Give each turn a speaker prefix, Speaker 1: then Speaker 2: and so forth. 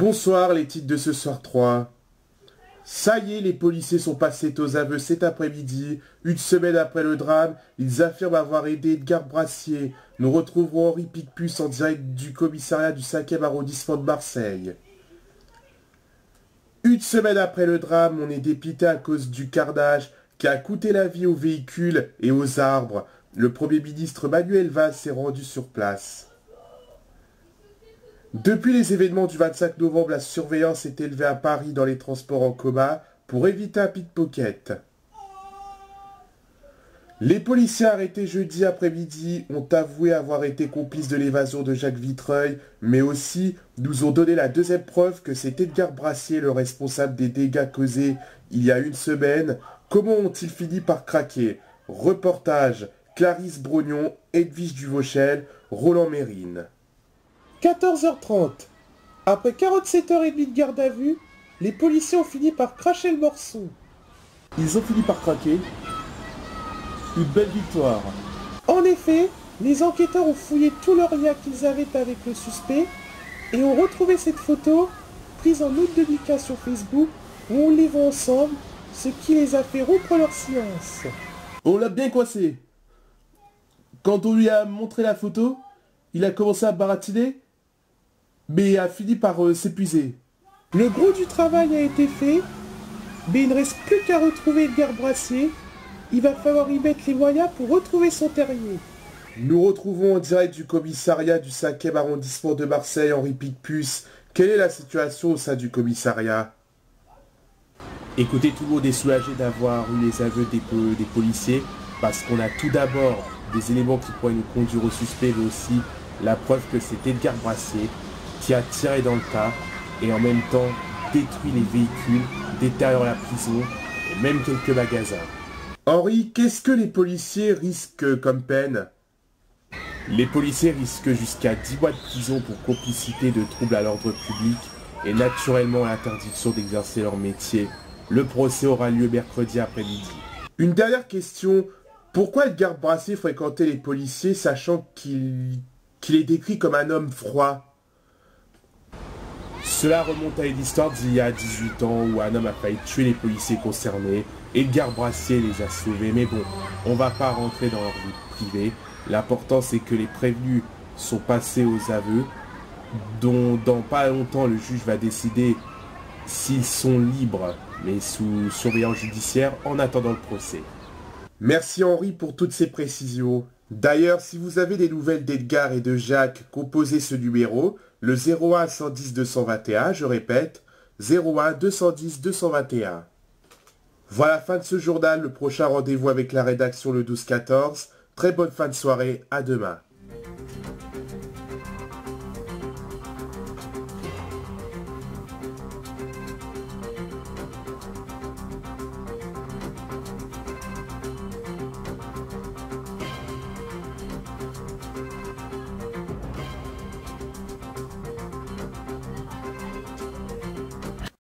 Speaker 1: Bonsoir, les titres de ce soir 3. Ça y est, les policiers sont passés aux aveux cet après-midi. Une semaine après le drame, ils affirment avoir aidé Edgar Brassier. Nous retrouverons Henri Picpus en direct du commissariat du 5e arrondissement de Marseille. Une semaine après le drame, on est dépité à cause du carnage qui a coûté la vie aux véhicules et aux arbres. Le Premier ministre Manuel Valls s'est rendu sur place. Depuis les événements du 25 novembre, la surveillance est élevée à Paris dans les transports en commun pour éviter un pickpocket. Les policiers arrêtés jeudi après-midi ont avoué avoir été complices de l'évasion de Jacques Vitreuil, mais aussi nous ont donné la deuxième preuve que c'est Edgar Brassier le responsable des dégâts causés il y a une semaine. Comment ont-ils fini par craquer? Reportage Clarisse Brognon, Edwige Duvauchel, Roland Mérine. 14h30. Après 47h30 de garde à vue, les policiers ont fini par cracher le morceau. Ils ont fini par craquer. Une belle victoire. En effet, les enquêteurs ont fouillé tout leur lien qu'ils avaient avec le suspect et ont retrouvé cette photo prise en août 2015 sur Facebook où on les voit ensemble, ce qui les a fait rompre leur silence. On l'a bien coincé. Quand on lui a montré la photo, il a commencé à baratiner, mais a fini par s'épuiser. Le gros du travail a été fait, mais il ne reste plus qu'à retrouver Edgar Brassier. Il va falloir y mettre les moyens pour retrouver son terrier. Nous retrouvons en direct du commissariat du 5e arrondissement de Marseille, Henri Picpus. Quelle est la situation au sein du commissariat? Écoutez, tout le monde est soulagé d'avoir eu les aveux des policiers, parce qu'on a tout d'abord des éléments qui pourraient nous conduire au suspect, mais aussi la preuve que c'est Edgar Brassier qui a tiré dans le tas et en même temps détruit les véhicules, détériore la prison et même quelques magasins. Henri, qu'est-ce que les policiers risquent comme peine? Les policiers risquent jusqu'à 10 mois de prison pour complicité de troubles à l'ordre public et naturellement l'interdiction d'exercer leur métier. Le procès aura lieu mercredi après-midi. Une dernière question. Pourquoi Edgar Brassier fréquentait les policiers sachant qu'il est décrit comme un homme froid? Cela remonte à une histoire d'il y a 18 ans où un homme a failli tuer les policiers concernés. Edgar Brassier les a sauvés, mais bon, on va pas rentrer dans leur vie privée. L'important c'est que les prévenus sont passés aux aveux, dont dans pas longtemps le juge va décider s'ils sont libres, mais sous surveillance judiciaire en attendant le procès. Merci Henri pour toutes ces précisions. D'ailleurs, si vous avez des nouvelles d'Edgar et de Jacques, composez ce numéro, le 01 110 221, je répète, 01 210 221. Voilà, fin de ce journal, le prochain rendez-vous avec la rédaction le 12-14. Très bonne fin de soirée, à demain.